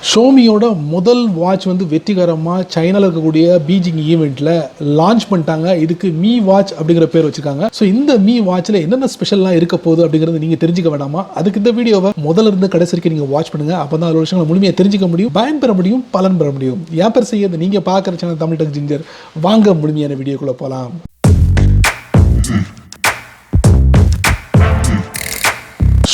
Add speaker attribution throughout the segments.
Speaker 1: ஷோமியோட முதல் வாட்ச் வந்து வெற்றிகரமாக சைனாவில் இருக்கக்கூடிய பீஜிங் ஈவெண்ட்டில் லான்ச் பண்ணிட்டாங்க. இதுக்கு மீ வாட்ச் அப்படிங்கிற பேர் வச்சுருக்காங்க. ஸோ இந்த மீ வாட்சில் என்னென்ன ஸ்பெஷல்லாம் இருக்க போகுது அப்படிங்கிறது நீங்கள் தெரிஞ்சுக்க வேண்டாமா? அதுக்கு இந்த வீடியோவை முதல்ல இருந்து கடைசி வரைக்கும் நீங்கள் வாட்ச் பண்ணுங்கள். அப்போ தான் ஒரு விஷயங்களை முழுமையாக தெரிஞ்சிக்க முடியும், பயன்பெற முடியும், பலன் பெற முடியும். ஏன் பேர் செய்யறது நீங்கள் பார்க்குற சேனல் தமிழ் டெக் ஜிஞ்சர். வாங்க முழுமையான வீடியோக்குள்ளே போகலாம்.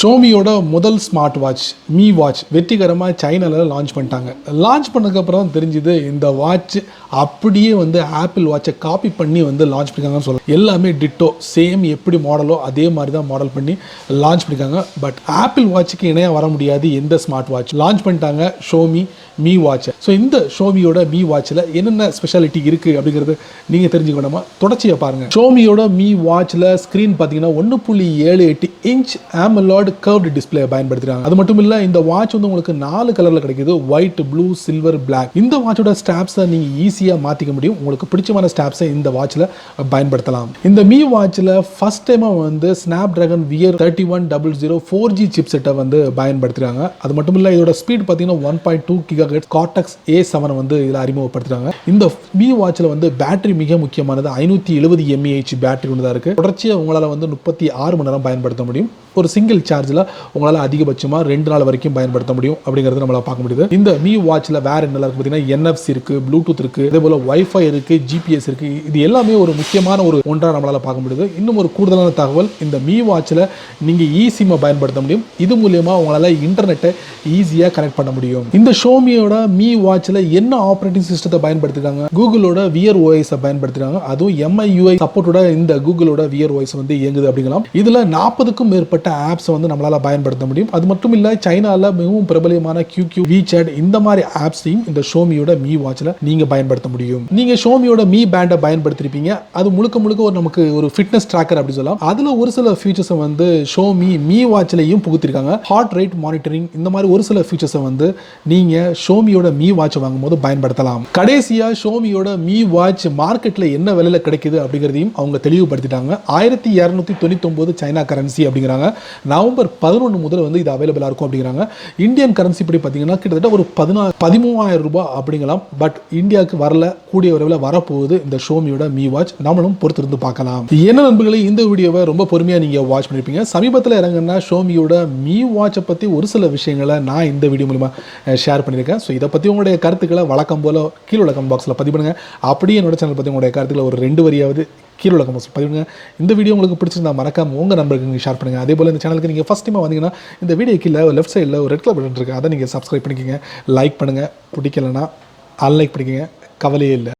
Speaker 1: ஷோமியோட முதல் ஸ்மார்ட் வாட்ச் மீ வாட்ச் வெற்றிகரமாக சைனாவில் லான்ச் பண்ணிட்டாங்க. லான்ச் பண்ணதுக்கப்புறம் தெரிஞ்சுது இந்த வாட்ச் அப்படியே வந்து ஆப்பிள் வாட்சை காப்பி பண்ணி வந்து லான்ச் பண்ணியிருக்காங்கன்னு சொல்லலாம். எல்லாமே டிட்டோ சேம் எப்படி மாடலோ அதே மாதிரி தான் மாடல் பண்ணி லான்ச் பண்ணியிருக்காங்க. பட் ஆப்பிள் வாட்சுக்கு இணையாக வர முடியாது எந்த ஸ்மார்ட் வாட்ச் லான்ச் பண்ணிட்டாங்க ஷோமி மீ வாட்ச். ஸோ இந்த ஷோமியோட மீ வாட்சில் என்னென்ன ஸ்பெஷாலிட்டி இருக்குது அப்படிங்கிறது நீங்கள் தெரிஞ்சுக்கணுமா? தொடர்ச்சியை பாருங்கள். ஷோமியோட மீ வாட்சில் ஸ்க்ரீன் பார்த்தீங்கன்னா 1.78 இன்ச் AMOLED கர்வ்டு டிஸ்பிளே பயன்படுத்துறாங்க. அது மட்டும் இல்ல, இந்த வாட்ச் வந்து உங்களுக்கு 4 கலர்ல கிடைக்குது, ஒயிட், ப்ளூ, சில்வர், பிளாக். இந்த வாட்சோட ஸ்ட்ராப்ஸை நீங்க ஈஸியா மாத்திக்க முடியும். உங்களுக்கு பிடிச்சமான ஸ்ட்ராப்ஸை இந்த வாட்ச்ல பயன்படுத்தலாம். இந்த மீ வாட்ச்ல ஃபர்ஸ்ட் டைமா வந்து Snapdragon Wear 3100 4G சிப்செட்டை வந்து பயன்படுத்துறாங்க. அது மட்டும் இல்ல, இதோட ஸ்பீட் பார்த்தீங்கன்னா 1.2 GHz Cortex A7 வந்து இதில் அறிமுகப்படுத்துறாங்க. இந்த மீ வாட்ச்ல வந்து பேட்டரி மிக முக்கியமானது. 570 mAh பேட்டரி ஒன்று தான் இருக்கு. தொடர்ச்சியாக உங்களால் வந்து 36 மணி நேரம் பயன்படுத்த முடியும். ஒரு சிங்கிள் சார்ஜில் உங்களால் அதிகபட்சமாக 2 நாள் வரைக்கும் பயன்படுத்த முடியும் அப்படிங்கிறது நம்மளால் பார்க்க முடியுது. இந்த மீ வாட்சில் வேறு என்ன இருக்குது பார்த்தீங்கன்னா, NFC இருக்குது, ப்ளூடூத் இருக்குது, இதே போல் வைஃபை இருக்குது, GPS இருக்குது. இது எல்லாமே ஒரு முக்கியமான ஒரு ஒன்றாக நம்மளால் பார்க்க முடியுது. இன்னும் ஒரு கூடுதலான தகவல், இந்த மீ வாட்சில் நீங்கள் eSIM பயன்படுத்த முடியும். இது மூலியமாக உங்களால் இன்டர்நெட்டை ஈஸியாக கனெக்ட் பண்ண முடியும். இந்த ஷோமியோட மீ வாட்சில் என்ன ஆப்ரேட்டிங் சிஸ்டத்தை பயன்படுத்திருக்காங்க? கூகுளோட Wear OS பயன்படுத்துகிறாங்க. அதுவும் MIUI சப்போர்ட்டோட இந்த கூகுளோட Wear OS வந்து இயங்குது அப்படிங்கலாம். இதில் 40க்கும் மேற்பட்ட ஆப்ஸ் வந்து நம்மளால பயன்படுத்த முடியும். அது மட்டும் இல்ல, சைனால மிகவும் பிரபலமான QQ, WeChat இந்த மாதிரி ஆப்ஸையும் இந்த ஷோமியோட மீ வாட்ச்ல நீங்க பயன்படுத்த முடியும். நீங்க ஷோமியோட மீ பேண்டை பயன்படுத்திருப்பீங்க. அது முழுக்க முழுக்க நமக்கு ஒரு ஃபிட்னஸ் ட்ராக்கர் அப்படி சொல்லலாம். அதுல ஒரு சில ஃபீச்சர்ஸ் வந்து ஷோமி மீ வாட்ச்லயும் புகுத்திருக்காங்க. ஹார்ட் ரேட் மானிட்டரிங் இந்த மாதிரி ஒரு சில ஃபீச்சர்ஸ் வந்து நீங்க ஷோமியோட மீ வாட்ச் வாங்கும்போது பயன்படுத்தலாம். கடைசியா ஷோமியோட மீ வாட்ச் மார்க்கெட்ல என்ன விலையில கிடைக்குது அப்படிங்கிறதையும் அவங்க தெளிவுபடுத்திட்டாங்க. 1299 சைனா கரன்சி அப்படிங்கிறாங்க. நவம்பர் 11 முதல் வந்து இது அவைலபிளாக இருக்கும் அப்படிங்கிறாங்க. இந்தியன் கரன்சி படி பார்த்தீங்கன்னா கிட்டத்தட்ட ஒரு 13,000 ரூபாய் அப்படிங்கலாம். பட் இந்தியாவுக்கு வரல, கூடிய விரைவில் வரப்போகுது இந்த ஷோமியோட மீ வாட்ச். நம்மளும் பொறுத்திருந்து பார்க்கலாம். என்ன நண்பர்களே, இந்த வீடியோவை ரொம்ப பொறுமையாக நீங்கள் வாட்ச் பண்ணியிருப்பீங்க. சமீபத்தில் இறங்குனா ஷோமியோட மீ வாட்சை பற்றி ஒரு சில விஷயங்களை நான் இந்த வீடியோ மூலமா ஷேர் பண்ணியிருக்கேன். ஸோ இதை பற்றி உங்களுடைய கருத்துக்களை வழக்கம் போல கீழே உள்ள கமெண்ட் பாக்ஸில் பதிவு பண்ணுங்க. அப்படியே என்னோட சேனல் பற்றி உங்களுடைய கருத்துக்களை ஒரு 2 வரியாவது கீழே உள்ள கமெண்ட்ஸ் பதிவுங்க. இந்த வீடியோ உங்களுக்கு பிடிச்சிருந்தா மறக்காம உங்கள் நண்பர்களுக்கு நீங்கள் ஷேர் பண்ணுங்கள். அதே போல் இந்த சேனலுக்கு நீங்கள் ஃபஸ்ட் டைமாக வந்தீங்கன்னா இந்த வீடியோ கீழே லெஃப்ட் சைடில் ஒரு ரெட் கலர் பட்டன் இருக்குது, அதை நீங்கள் சப்ஸ்கிரைப் பண்ணிக்கோங்க. லைக் பண்ணுங்கள், பிடிக்கலன்னா அன்லைக் பண்ணிக்கோங்க, கவலையே இல்லை.